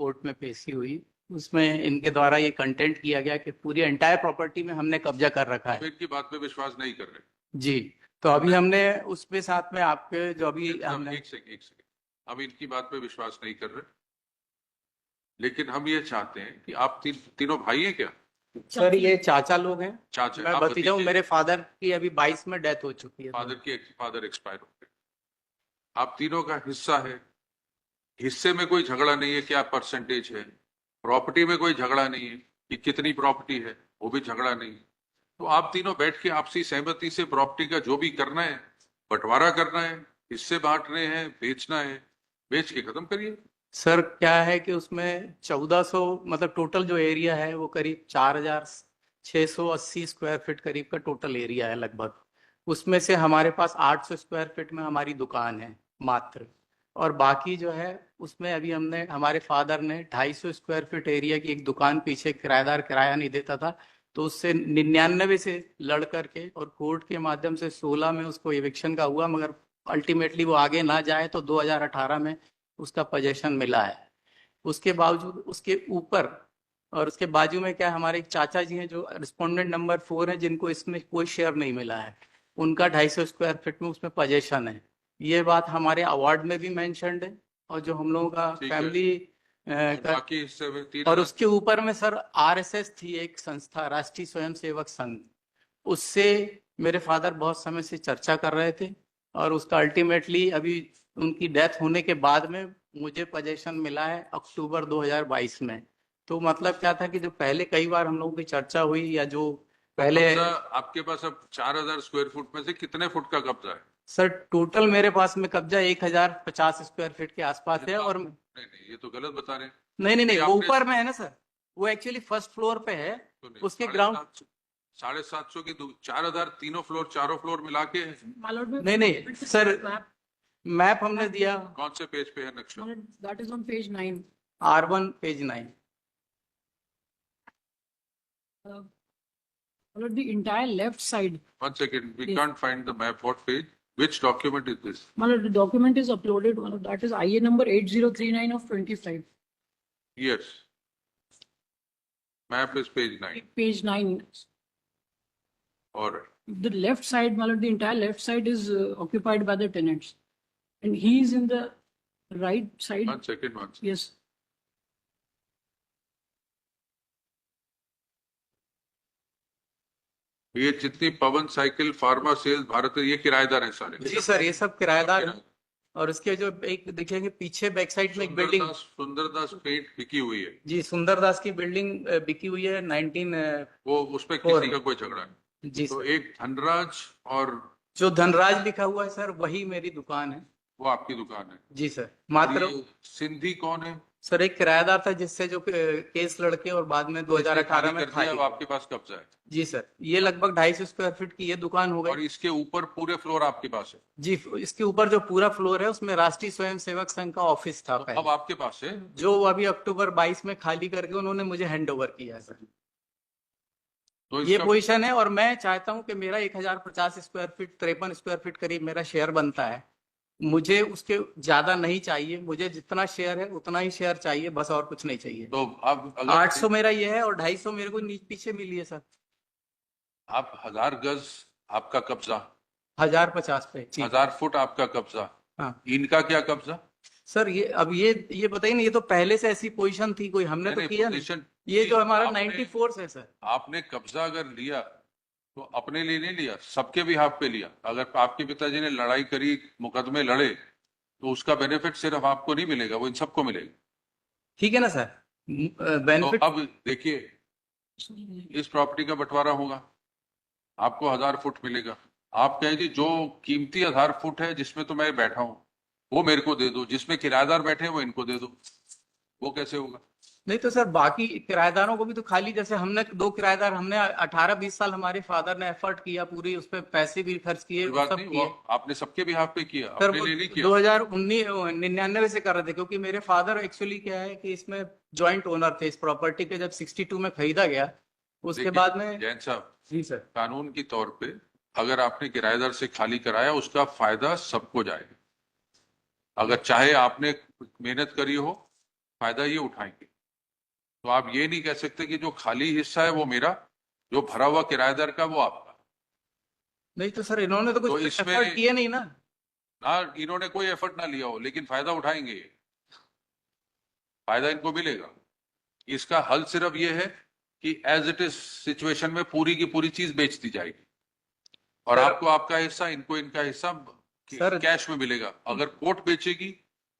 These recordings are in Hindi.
कोर्ट में पेशी हुई, उसमें इनके द्वारा ये कंटेंट किया गया कि पूरी एंटायर प्रॉपर्टी में हमने कब्जा कर रखा आप है। इनकी बात पे विश्वास नहीं कर रहे। जी, तो अभी हमने उसके साथ में आपके जो अभी एक हमने सेकंड, हम इनकी बात पे विश्वास नहीं कर रहे, लेकिन हम ये चाहते हैं कि आप तीनों भाई हैं क्या? सर ये चाचा लोग हैं, चाचा, मैं आप भतीजा हूँ। भतीजे? मेरे फादर की अभी 22 में डेथ हो चुकी है। फादर एक्सपायर हो गए। आप तीनों का हिस्सा है, हिस्से में कोई झगड़ा नहीं है, क्या परसेंटेज है, प्रॉपर्टी में कोई झगड़ा नहीं है कि कितनी प्रॉपर्टी है, वो भी झगड़ा नहीं है। तो आप तीनों बैठ के आपसी सहमति से प्रॉपर्टी का जो भी करना है, बंटवारा करना है, हिस्से बांटने हैं, बेचना है, बेच के खत्म करिए। सर क्या है कि उसमें 1400 मतलब टोटल जो एरिया है वो करीब 4680 स्क्वायर फीट करीब का टोटल एरिया है लगभग। उसमें से हमारे पास 800 स्क्वायर फीट में हमारी दुकान है मात्र, और बाकी जो है उसमें अभी हमने हमारे फादर ने 250 स्क्वायर फीट एरिया की एक दुकान पीछे किराएदार किराया नहीं देता था, तो उससे 99 से लड़ करके और कोर्ट के माध्यम से 16 में उसको एविक्शन का हुआ, मगर अल्टीमेटली वो आगे ना जाए तो 2018 में उसका पोजेशन मिला है। उसके बावजूद उसके ऊपर और उसके बाजू में क्या है, हमारे एक चाचा जी हैं जो रिस्पोंडेंट नंबर 4 है, जिनको इसमें कोई शेयर नहीं मिला है, उनका 250 स्क्वायर फीट में उसमें पोजेशन है। ये बात हमारे अवार्ड में भी मेंशन्ड है, और जो हम लोगों का फैमिली बाकी हिस्से में और उसके ऊपर में सर आरएसएस थी एक संस्था, राष्ट्रीय स्वयंसेवक संघ, उससे मेरे फादर बहुत समय से चर्चा कर रहे थे, और उसका अल्टीमेटली अभी उनकी डेथ होने के बाद में मुझे पोजीशन मिला है अक्टूबर 2022 में। तो मतलब क्या था कि जो पहले कई बार हम लोगों की चर्चा हुई या जो पहले आपके पास अब 4000 स्क्वायर फुट में से कितने फुट का कब्जा है? सर टोटल मेरे पास में कब्जा 1050 स्क्वायर फीट के आसपास है। और नहीं, ये तो गलत बता रहे हैं। नहीं, वो ऊपर में है ना सर, वो एक्चुअली फर्स्ट फ्लोर पे है, उसके ग्राउंड 750 की 4000 तीनों फ्लोर, चारों फ्लोर मिला के। नहीं सर, मैप हमने दिया। कौन से पेज पे है नक्शा? That is on page 9. R1 page 9। The entire left side. 1 second, we can't find the map. What page? Which document is this? The document is uploaded. That is IA number 8039 of 25. Yes. Map is page 9. Page 9. All right. The left side, the entire left side is occupied by the tenants. And he is in the right side. 1 second. Yes. ये जितनी पवन साइकिल, फार्मा सेल्स, भारत, ये किराएदार हैं सारे? जी सर, ये सब किराएदार हैं। और उसके जो एक देखेंगे पीछे बैक साइड में एक बिल्डिंग सुंदरदास पेंट बिकी हुई है। जी, सुंदरदास की बिल्डिंग बिकी हुई है 19 वो उसपे किसी का कोई झगड़ा नहीं। जी तो सर। एक धनराज, और जो धनराज लिखा हुआ है सर वही मेरी दुकान है। वो आपकी दुकान है? जी सर। मात्र सिंधी कौन है? सर एक किराएदार था जिससे जो केस लड़के और बाद में 2018 में खाली आपके पास कब्जा है? जी सर। ये लगभग 250 स्क्वायर फीट की ये दुकान हो गई। और इसके ऊपर पूरे फ्लोर आपके पास है? जी, इसके ऊपर जो पूरा फ्लोर है उसमें राष्ट्रीय स्वयंसेवक संघ का ऑफिस था अब आपके पास है, जो अभी अक्टूबर 22 में खाली करके उन्होंने मुझे हैंड ओवर किया है सर। तो ये पोजीशन है, और मैं चाहता हूं कि मेरा 1050 स्क्वायर फीट 53 स्क्वायर फीट करीब मेरा शेयर बनता है। मुझे उसके ज्यादा नहीं चाहिए, मुझे जितना शेयर है उतना ही शेयर चाहिए, बस और कुछ नहीं चाहिए। तो अब 800 मेरा ये है और 250 मेरे को पीछे मिली है सर। आप 1000 गज आपका कब्जा, 1050 पे 1000 फुट आपका कब्जा। हाँ। इनका क्या कब्जा? सर ये अब ये बताइए ना, ये तो पहले से ऐसी पोजीशन थी, कोई हमने तो किया नहीं। ये जो हमारा 94 है सर। आपने कब्जा अगर लिया तो अपने लिए नहीं लिया, सबके भी हाथ पे लिया। अगर आपके पिताजी ने लड़ाई करी, मुकदमे लड़े, तो उसका बेनिफिट सिर्फ आपको नहीं मिलेगा, वो इन सबको मिलेगा। ठीक है ना सर? बेनिफिट तो अब देखिए, इस प्रॉपर्टी का बंटवारा होगा, आपको 1000 फुट मिलेगा। आप कहें जी जो कीमती 1000 फुट है जिसमें तो मैं बैठा हूं वो मेरे को दे दो, जिसमें किराएदार बैठे हैं वो इनको दे दो। वो कैसे होगा? नहीं तो सर बाकी किराएदारों को भी तो खाली, जैसे हमने 2 किराएदार, हमने 18-20 साल हमारे फादर ने एफर्ट किया, पूरी उस पर पैसे भी खर्च किए, सब किए। आपने सबके भी हाथ पे किया, सर अपने लिए नहीं किया। 2099 से कर रहे थे, क्योंकि मेरे फादर एक्चुअली क्या है कि इसमें ज्वाइंट ओनर थे इस प्रॉपर्टी के। जब 62 में खरीदा गया उसके बाद में। जैन साहब, जी सर, कानून की तौर पे अगर आपने किराएदार से खाली कराया उसका फायदा सबको जाएगा। अगर चाहे आपने मेहनत करी हो, फायदा ये उठाएंगे। तो आप ये नहीं कह सकते कि जो खाली हिस्सा है वो मेरा, जो भरा हुआ किराएदार का वो आपका। नहीं तो सर इन्होंने तो तो कुछ इसमें- एफर्ट किए नहीं ना। ना इन्होंने कोई एफर्ट ना लिया हो, लेकिन फायदा उठाएंगे, फायदा इनको मिलेगा। इसका हल सिर्फ ये है कि एज इट इज सिचुएशन में पूरी की पूरी चीज बेच दी जाएगी और सर- आपको आपका हिस्सा, इनको इनका हिस्सा सर- कैश में मिलेगा। अगर कोर्ट बेचेगी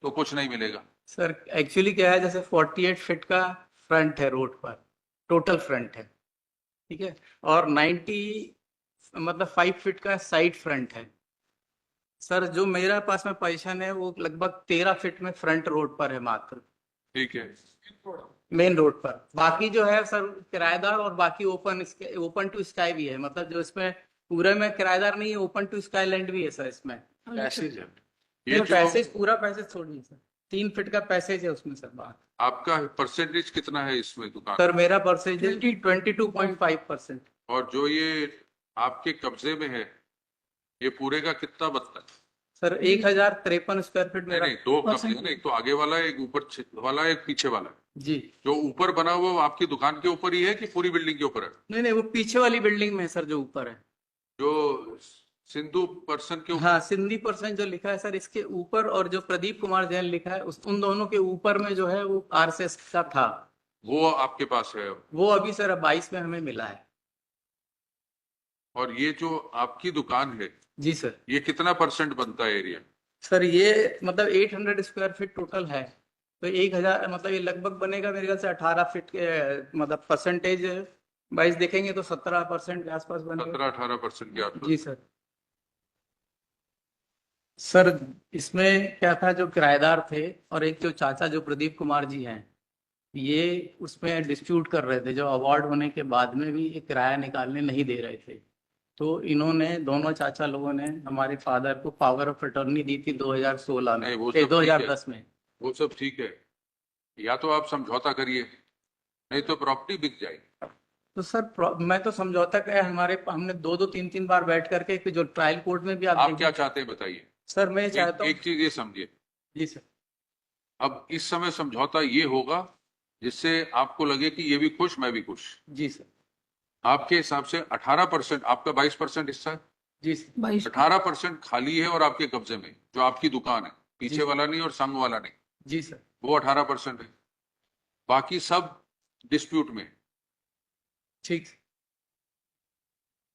तो कुछ नहीं मिलेगा। सर एक्चुअली क्या है, जैसे 48 फीट का फ्रंट है रोड पर, टोटल फ्रंट है, ठीक है, और 90 मतलब 5 फीट का साइड फ्रंट है। सर जो मेरा पास में पोजीशन है वो लगभग 13 फीट में फ्रंट रोड पर है मात्र, ठीक है, मेन रोड पर। बाकी जो है सर किराएदार और बाकी ओपन टू स्काई भी है, मतलब जो इसमें पूरे में किराएदार नहीं है, ओपन टू स्काई लैंड भी है सर इसमें। पैसेज है, ये जो पैसेज पूरा पैसेज छोड़िए सर, 3 फीट का पैसेज है उसमें सर। बात आपका परसेंटेज कितना है इसमें दुकान? सर मेरा परसेंटेज 22.5%। और जो ये आपके कब्जे में है ये पूरे का कितना बनता है? सर 1053 स्क्वायर फीट नहीं मेरा। नहीं, दो कब्जे हैं ना, एक तो आगे वाला है, एक ऊपर वाला है, एक पीछे वाला है। जी, जो ऊपर बना हुआ वो आपकी दुकान के ऊपर ही है कि पूरी बिल्डिंग के ऊपर है? नहीं नहीं, वो पीछे वाली बिल्डिंग में है सर, जो ऊपर है। जो सिंधु पर्सन के ऊपर? हाँ, सिंधी पर्सन जो लिखा है सर इसके ऊपर, और जो प्रदीप कुमार जैन लिखा है उन दोनों के ऊपर में जो है वो आरएसएस का था। वो आपके पास है? वो अभी सर 22 में हमें मिला है। और ये जो आपकी दुकान है जी सर। ये कितना परसेंट बनता है एरिया? सर ये मतलब 800 स्क्वायर फीट टोटल है, तो 1000 मतलब ये लगभग बनेगा मेरे ख्याल से 18 फीट के, मतलब परसेंटेज वाइज देखेंगे तो 17% के आसपास बनेगा। 17-18% के आसपास। जी सर। सर इसमें क्या था, जो किराएदार थे और एक जो चाचा जो प्रदीप कुमार जी हैं, ये उसमें डिस्प्यूट कर रहे थे, जो अवार्ड होने के बाद में भी ये किराया निकालने नहीं दे रहे थे। तो इन्होंने, दोनों चाचा लोगों ने हमारे फादर को पावर ऑफ अटॉर्नी दी थी 2016 में, नहीं, वो सब ठीक है। 2010 में। वो सब ठीक है, या तो आप समझौता करिए नहीं तो प्रॉपर्टी बिक जाएगी। तो सर मैं तो समझौता किया, हमने 2-3 बार बैठ करके, कि जो ट्रायल कोर्ट में भी आप आप क्या चाहते हैं बताइए? सर मैं चाहता हूँ। एक चीज ये समझिए, जी सर। अब इस समय समझौता ये होगा जिससे आपको लगे कि ये भी खुश मैं भी खुश। जी सर। आपके हिसाब से 18%, आपका 22% हिस्सा है, जी सर। 22 18% खाली है और आपके कब्जे में, जो आपकी दुकान है, पीछे वाला नहीं और संग वाला नहीं, जी सर। वो 18% है। बाकी सब डिस्प्यूट में। ठीक।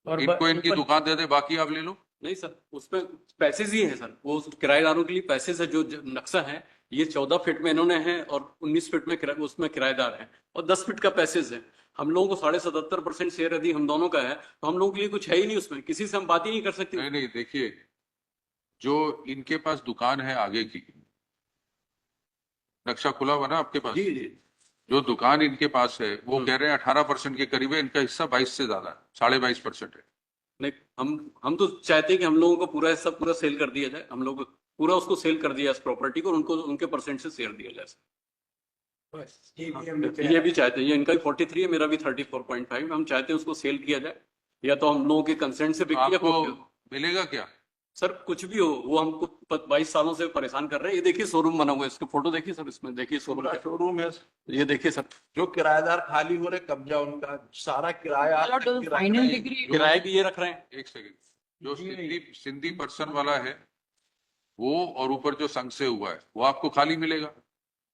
और इनको इनकी ऊपर- दुकान दे दे, बाकी आप ले लो। नहीं सर, उसमें पैसेज ही है सर, वो किराएदारों के लिए पैसेज है। जो नक्शा है ये 14 फीट में इन्होंने है और 19 फीट में उसमें किराएदार है, और 10 फीट का पैसेज है। हम लोगों को 77.5% शेयर यदि हम दोनों का है तो हम लोगों के लिए कुछ है ही नहीं उसमें, किसी से हम बात ही नहीं कर सकते। नहीं नहीं, देखिए जो इनके पास दुकान है आगे की, नक्शा खुला हुआ ना आपके पास? जी जी। जो दुकान इनके पास है वो कह रहे हैं 18% के करीब है, इनका हिस्सा 22 से ज्यादा है, 22.5% है। नहीं, हम तो चाहते हैं कि हम लोगों को पूरा हिस्सा पूरा सेल कर दिया जाए, हम लोग पूरा उसको सेल कर दिया इस प्रॉपर्टी को, और उनको उनके परसेंट से शेयर दिया जाए। ये भी चाहते हैं, ये इनका भी 43 है, मेरा भी 34.5, हम चाहते हैं उसको सेल किया जाए, या तो हम लोगों के कंसेंट से बिके, या आपको कुछ- मिलेगा क्या? सर कुछ भी हो, वो हमको 22 सालों से परेशान कर रहे हैं। ये देखिए शोरूम बना हुआ है, इसकी फोटो देखिए सर, इसमें देखिए शोरूम, शोरूम है। ये देखिए सर, जो किराएदार खाली हो रहे, कब्जा उनका सारा किराया फाइनल डिग्री किराए भी ये रख रहे हैं। एक सेकंड, जो सिंधी पर्सन वाला है वो, और ऊपर जो संघ से हुआ है वो आपको खाली मिलेगा।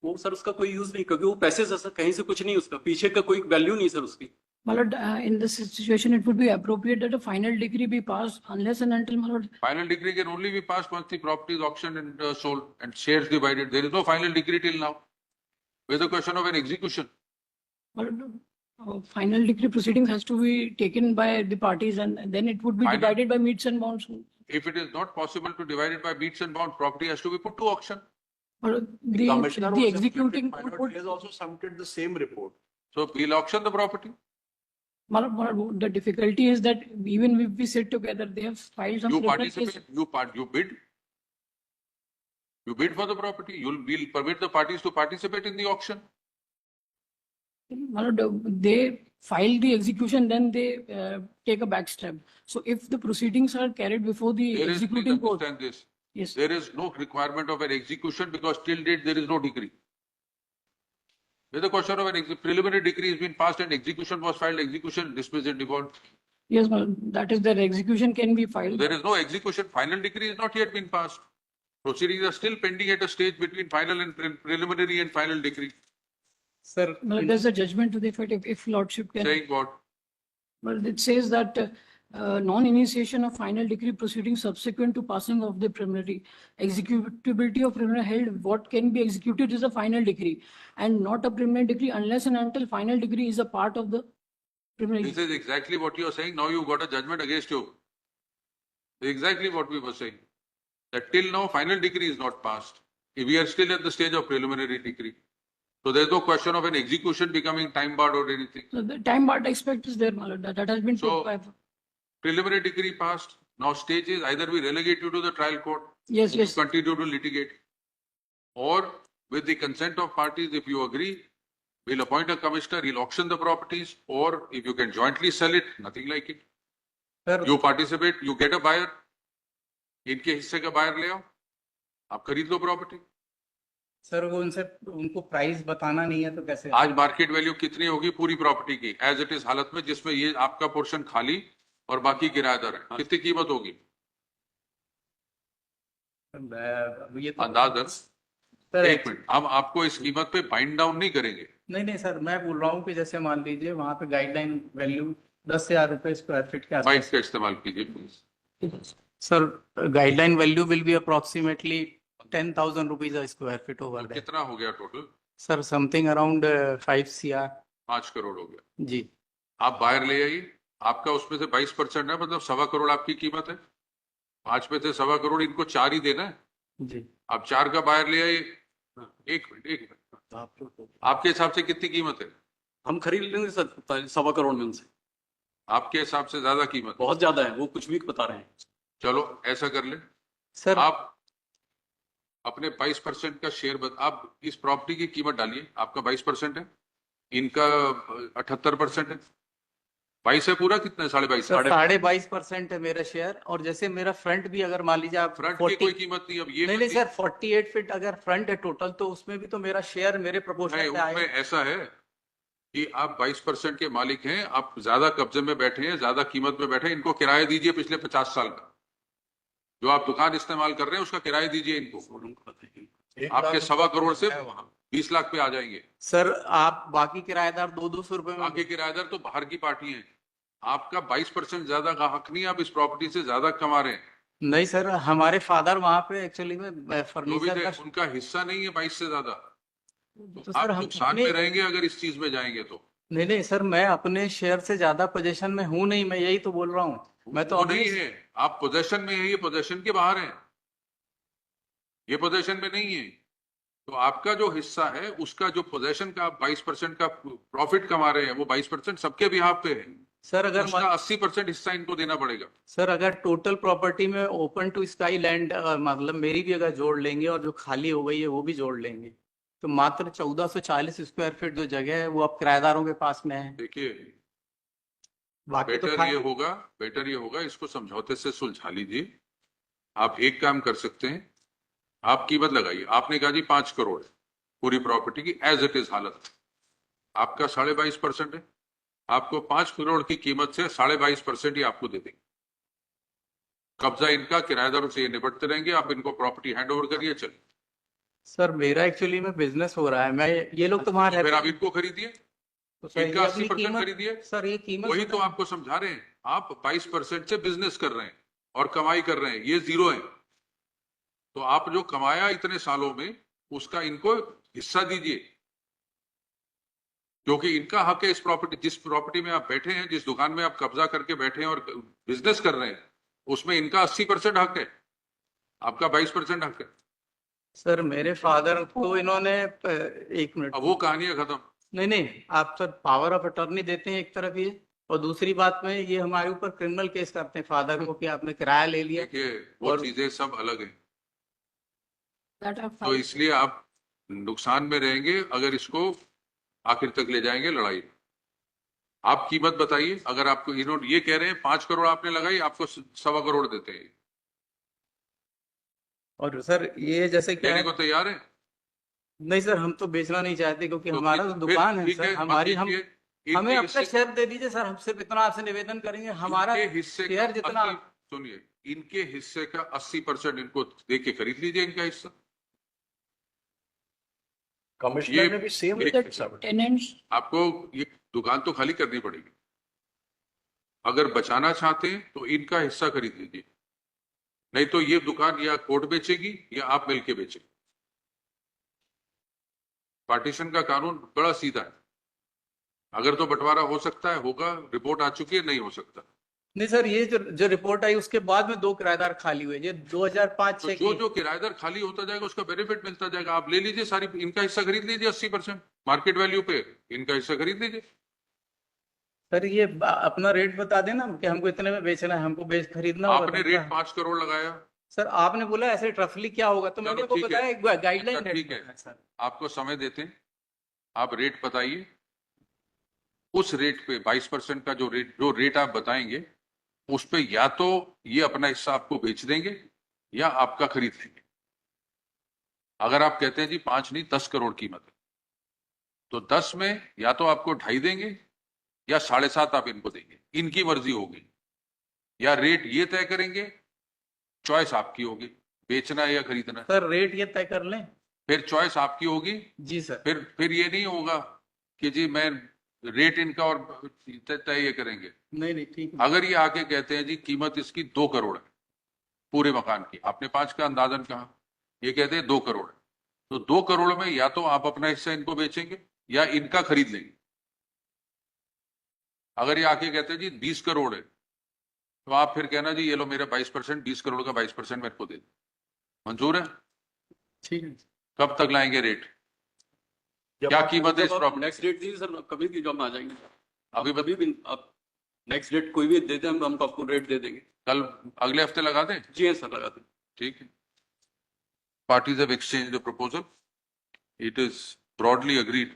वो सर उसका कोई यूज नहीं, क्योंकि वो पैसे से सर कहीं से कुछ नहीं, उसका पीछे का कोई वैल्यू नहीं सर उसकी। Malad, in this situation, it would be appropriate that a final degree be passed unless and until, Malad, Final degree can only be passed once the property is auctioned and sold and shares divided. There is no final degree till now. Where's the question of an execution? Malad, final degree proceedings has to be taken by the parties, and then it would be Final- divided by meets and bounds. If it is not possible to divide it by beats and bounds, property has to be put to auction. Malad, Commissioner the was executing submitted, court would, has also submitted the same report. So we'll auction the property. Malad, the difficulty is that even if we sit together, they have filed some You several cases. participate, you bid. You bid for the property. We'll permit the parties to participate in the auction. Malad, they file the execution, then they take a back step. So if the proceedings are carried before the There is, please executing court, understand this. yes. There is no requirement of an execution because till date there is no degree. With the question of an preliminary decree has been passed and execution was filed, execution dismissed and default. Yes, my lord, that is their execution can be So filed. there is no execution. Final decree has not yet been passed. Proceedings are still pending at a stage between final and preliminary and final decree. Sir My lord, there's a judgment to the effect if lordship can. Saying what? Well, it says that non-initiation of final decree proceeding subsequent to passing of the preliminary executability of preliminary held, what can be executed is a final decree and not a preliminary decree unless and until final decree is a part of the preliminary. This is exactly what you are saying. Now you've got a judgment against you. Exactly what we were saying. That till now final decree is not passed. We are still at the stage of preliminary decree. So there's no question of an execution becoming time barred or anything. So the time bar aspect is there, my lord, that has been So- put by. Preliminary decree passed. Now stage is either we relegate you to the trial court, Yes, you yes. continue to litigate, or with the consent of parties, if you agree, we'll appoint a commissioner, he'll auction the properties, or if you can jointly sell it, nothing like it. Sir You participate, you get a buyer, इनके हिस्से का buyer ले आओ, आप खरीद लो प्रॉपर्टी. सर वो उनसे उनको प्राइस बताना नहीं है तो कैसे? आज मार्केट वैल्यू कितनी होगी पूरी प्रॉपर्टी की एज इट इज हालत में, जिसमें ये आपका पोर्शन खाली और बाकी किराएदार है, कितनी कीमत होगी? ये तो अंदाजन. सर एक मिनट, हम आपको इस कीमत पे बाइंड डाउन नहीं करेंगे. नहीं सर, मैं बोल रहा हूँ कि जैसे मान लीजिए वहां पे गाइडलाइन वैल्यू 10,000 रुपए स्क्वायर फीट के बाइंड आसपास. का इस्तेमाल कीजिए please. Sir guideline value will be approximately 10,000 rupees a square feet over that. कितना हो गया total? Sir something around 5 CR. 5 crore हो गया. जी आप बायर ले आइए, आपका उसमें से 22% है, मतलब 1.25 करोड़ आपकी कीमत है. 5 में से 1.25 करोड़ इनको 4 ही देना है. जी. आप 4 का बायर ले आइए. एक मिनट, आपके हिसाब से कितनी कीमत है? हम खरीद लेंगे सर 1.25 करोड़ में उनसे। आपके हिसाब से ज्यादा कीमत? बहुत ज्यादा है, वो कुछ भी बता रहे हैं। चलो ऐसा कर ले सर आप अपने 22% का शेयर आप इस प्रॉपर्टी की कीमत डालिए. आपका 22% है, इनका 78% है. 22 है पूरा, कितना है? 22.5. सर 22.5% है मेरा शेयर. और जैसे मेरा फ्रंट भी अगर मान लीजिए आप फ्रंट की 40 कोई कीमत नहीं. अब ये नहीं सर 48 फीट अगर फ्रंट है टोटल, तो उसमें भी तो मेरा शेयर मेरे नहीं, प्रोपोर्शन पे उसमें आएगा. ऐसा है कि आप 22% के मालिक हैं, आप ज्यादा कब्जे में बैठे हैं, ज्यादा कीमत में बैठे हैं. इनको किराया दीजिए पिछले 50 साल का. जो आप दुकान इस्तेमाल कर रहे हैं उसका किराया दीजिए इनको. आपके 1.25 करोड़ से 20 लाख पे आ जाएंगे. सर आप बाकी किराएदार 200 रुपए में आगे किराएदार तो बाहर की पार्टी है. आपका 22% ज्यादा का हक नहीं, आप इस प्रॉपर्टी से ज्यादा कमा रहे हैं. नहीं सर, हमारे फादर वहां पे एक्चुअली में जो भी फर्नीचर थे, का. उनका हिस्सा नहीं है 22 से ज्यादा. तो आप सर हम नुकसान में रहेंगे अगर इस चीज में जाएंगे तो. नहीं सर, मैं अपने शेयर से ज्यादा पोजीशन में हूं नहीं, मैं यही तो बोल रहा हूँ. मैं तो वो अभी नहीं है, आप पोजेशन में है, ये पोजेशन के बाहर है, ये पोजेशन में नहीं है. तो आपका जो हिस्सा है उसका जो पोजेशन का आप 22% का प्रॉफिट कमा रहे हैं, वो 22% सबके बिहाफ पे है. सर अगर उसका 80% हिस्सा इनको देना पड़ेगा. सर अगर टोटल प्रॉपर्टी में ओपन टू स्काई लैंड मतलब मेरी भी अगर जोड़ लेंगे और जो खाली हो गई है वो भी जोड़ लेंगे, तो मात्र 1440 स्क्वायर फीट जो जगह है वो अब किराएदारों के पास में है. देखिए, बाकी तो बेटर ये होगा इसको समझौते से सुलझा लीजिए. आप एक काम कर सकते हैं, आप कीमत लगाइए. आपने कहा जी 5 करोड़ है पूरी प्रॉपर्टी की एज इट इज हालत. आपका 22.5% है. आपको 5 करोड़ की कीमत से 22.5% ही आपको दे देंगे. कब्जा इनका, किराएदारों से ये निपटते रहेंगे. आप इनको प्रॉपर्टी हैंड ओवर करिए. चलिए सर मेरा एक्चुअली में बिजनेस हो रहा है, मैं ये लोग तो वहां रहते फिर आप हैं. इनको खरीदिए, तो सर इनका ये अपनी 80% कीमत, खरीदिए. सर ये कीमत वही तो आपको समझा रहे हैं. आप 22% से बिजनेस कर रहे हैं और कमाई कर रहे हैं, ये जीरो है. तो आप जो कमाया इतने सालों में उसका इनको हिस्सा दीजिए, क्योंकि इनका हक है इस प्रॉपर्टी. जिस प्रॉपर्टी में आप बैठे हैं, जिस दुकान में आप कब्जा करके बैठे हैं और बिजनेस कर रहे हैं, उसमें इनका 80% हक है, आपका 22% हक है. सर मेरे फादर को इन्होंने एक मिनट. अब वो कहानी है खत्म. नहीं आप सर पावर ऑफ अटॉर्नी देते हैं एक तरफ ये, और दूसरी बात में ये हमारे ऊपर क्रिमिनल केस करते हैं फादर को कि आपने किराया ले लिया. देखिए वो और- चीजें सब अलग है. that are तो filed. इसलिए आप नुकसान में रहेंगे अगर इसको आखिर तक ले जाएंगे लड़ाई. आप कीमत बताइए. अगर आपको इन्होंने ये कह रहे हैं 5 करोड़ आपने लगाई, आपको 1.25 करोड़ देते हैं, और सर ये जैसे क्या देने है, को तैयार है? नहीं सर, हम तो बेचना नहीं चाहते क्योंकि तो हमारा तो फिर दुकान है ठीक सर, है, हमारी हम इनके हमें अपना हिस्से शेयर दे दीजिए सर, हम सिर्फ इतना आपसे निवेदन करेंगे, हमारा इनके हिस्से शेयर का जितना 80 सुनिए, इनके हिस्से का 80% इनको दे के खरीद लीजिए इनका हिस्सा। कमिश्नर ने भी सेम एक- रेट फिक्स Tenants, आपको ये दुकान तो खाली करनी पड़ेगी। अगर बचाना चाहते हैं तो इनका हिस्सा खरीद लीजिए, नहीं तो ये दुकान या कोर्ट बेचेगी या आप मिलके बेचेंगे। पार्टीशन का कानून बड़ा सीधा है, अगर तो बंटवारा हो सकता है होगा, रिपोर्ट आ चुकी है, नहीं हो सकता। नहीं सर, ये जो रिपोर्ट आई उसके बाद में 2 किराएदार खाली हुए, ये 2005-6 तो की। जो किराएदार खाली होता जाएगा उसका बेनिफिट मिलता जाएगा। आप ले लीजिए सारी, इनका हिस्सा खरीद लीजिए 80% मार्केट वैल्यू पे, इनका हिस्सा खरीद लीजिए। सर ये अपना रेट बता देना कि हमको इतने में बेचना है, हमको बेच खरीदना होगा आपने तो रेट क्या? 5 करोड़ लगाया, सर आपने बोला ऐसे रफली क्या होगा, तो मैंने चलो आपको ठीक बताया है। एक गाइडलाइन अच्छा, ठीक है, सर। आपको समय देते हैं, आप रेट बताइए। उस रेट पे 22% का जो रेट आप बताएंगे उस पे या तो ये अपना हिस्सा आपको बेच देंगे या आपका खरीद लेंगे। अगर आप कहते हैं जी 5 नहीं 10 करोड़ कीमत है, तो 10 में या तो आपको 2.5 देंगे या 7.5 आप इनको देंगे, इनकी मर्जी होगी। या रेट ये तय करेंगे, चॉइस आपकी होगी, बेचना है या खरीदना। सर रेट ये तय कर लें। फिर चॉइस आपकी होगी। जी सर। फिर ये नहीं होगा कि जी मैं रेट इनका और तय ये करेंगे। नहीं नहीं ठीक है। अगर ये आके कहते हैं जी कीमत इसकी 2 करोड़ है पूरे मकान की, आपने 5 का अंदाजन कहा, ये कहते हैं 2 करोड़ है, तो 2 करोड़ में या तो आप अपना हिस्सा इनको बेचेंगे या इनका खरीद लेंगे। अगर ये आके कहते हैं जी 20 करोड़ है, तो आप फिर कहना जी ये लो मेरा 22%, 20 करोड़ का 22% मेरे को दे दो। मंजूर है? ठीक है। कब तक लाएंगे रेट? क्या कीमत है इस प्रॉपर्टी? नेक्स्ट डेट दीजिए सर, कभी भी जब आ जाएंगे अभी कभी भी आप नेक्स्ट डेट कोई भी दे दें, हम आपको रेट दे देंगे। कल अगले हफ्ते लगा दें? जी हाँ सर, लगा दें। ठीक है। Parties have exchanged the proposal. It is broadly agreed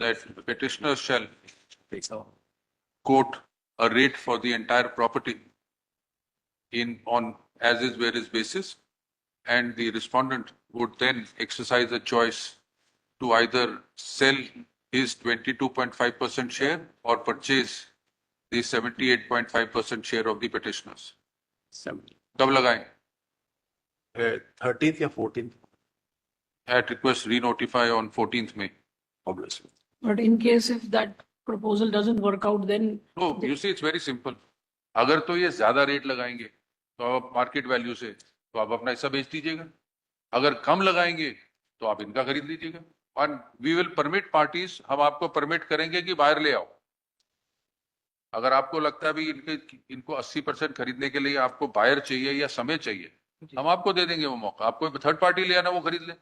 that the petitioner shall quote a rate for the entire property on as is where is basis, and the respondent would then exercise a choice to either sell his 22.5% share or purchase the 78.5% share of the petitioners. कब लगाएं? 13th या 14th At request re-notify on 14th May. obviously. but in case if that proposal doesn't work out, then No, you see, it's very simple. अगर तो ये ज्यादा रेट लगाएंगे तो आप मार्केट वैल्यू से, तो आप अपना हिस्सा बेच दीजिएगा। अगर कम लगाएंगे तो आप इनका खरीद लीजिएगा। और वी विल परमिट पार्टीज, हम आपको परमिट करेंगे कि बाहर ले आओ। अगर आपको लगता है भी इनको 80% खरीदने के लिए आपको बायर चाहिए या समय चाहिए, हम आपको दे देंगे वो मौका। आपको थर्ड पार्टी ले आना, वो खरीद ले,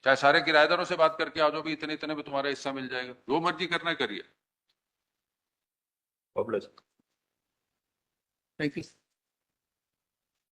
चाहे सारे किराएदारों से बात करके आ जाओ भी इतने इतने में तुम्हारा हिस्सा मिल जाएगा, जो मर्जी करना करिए। Obviously. Thank you.